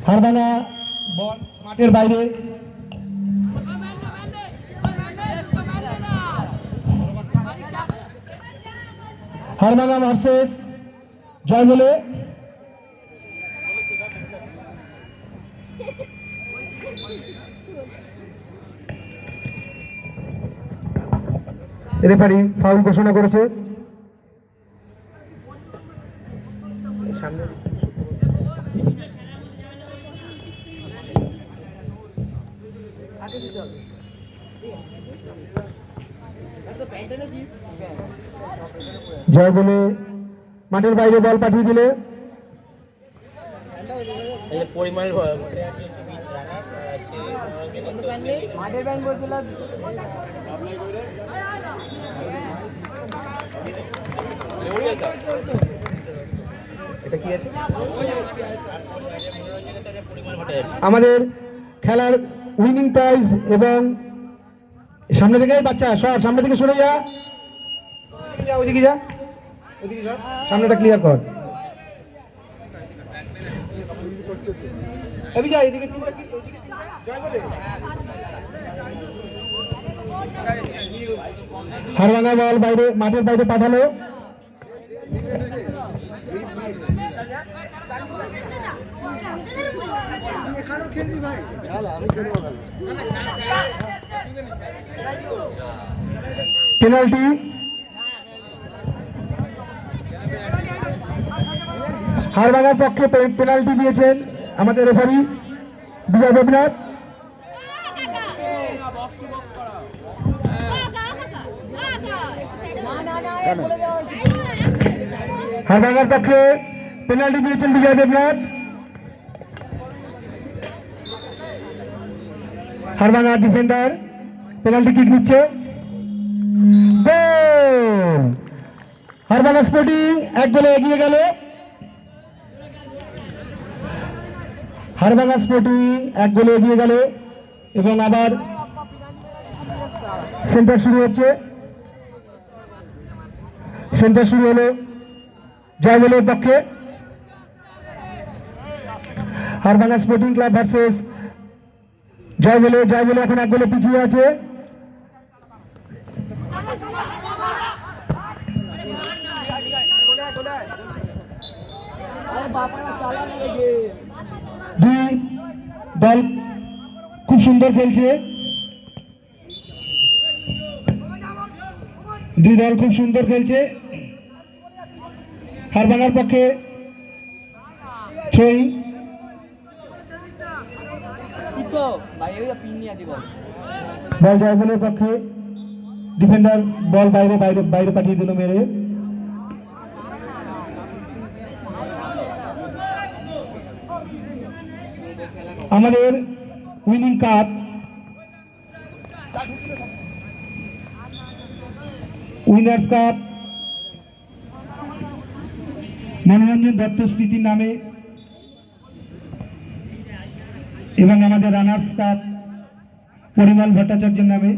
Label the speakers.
Speaker 1: হারভাঙা বল মাঠের বাইরে। হারভাঙা versus জয়মলে। Referee foul ঘোষণা করেছে। সামনে জয় বলে মাঠের বাইরে বল পাঠিয়ে দিলে আমাদের খেলার উইনিং প্রাইজ এবং সামনে থেকে বাচ্চা সর, সামনে থেকে সরে যা, ওইদিকে যা, ওইদিকে যা, সামনেটা ক্লিয়ার কর। হারভাঙা বল বাইরে মাঠের বাইরে পাঠালো। পেনাল্টি। হারভাঙার পক্ষে পেনাল্টি দিয়েছেন আমাদের রেফারি বিজয় দেবনাথ। হারভাঙার পক্ষে পেনাল্টি দিয়েছেন বিজয় দেবনাথ। হারভাঙা ডিফেন্ডার পেনাল্টি কিক নিচ্ছে। হারভাঙা স্পোর্টিং 1 গোলে এগিয়ে গেল। হারভাঙা স্পোর্টিং 1 গোলে এগিয়ে গেল এবং আবার সেন্টার শুরু হচ্ছে। সেন্টার শুরু হলো জয়বলের পক্ষে। হারভাঙা স্পোর্টিং ক্লাব ভার্সেস জয়বলে। জয়বলে এখন 1 গোলে পিছিয়ে আছে। দুই দল খুব সুন্দর খেলছে। দুই দল খুব সুন্দর খেলছে। হারভাঙার পক্ষে ছয়, বল জয়বলের পক্ষে। ডিফেন্ডার বল বাইরে বাইরে বাইরে পাঠিয়ে দিল মেরে। আমাদের উইনিং কাপ উইনার্স কাপ মনোরঞ্জন দত্ত স্মৃতির নামে এবং আমাদের রানার্স কাপ পরিমল ভট্টাচার্যের নামে।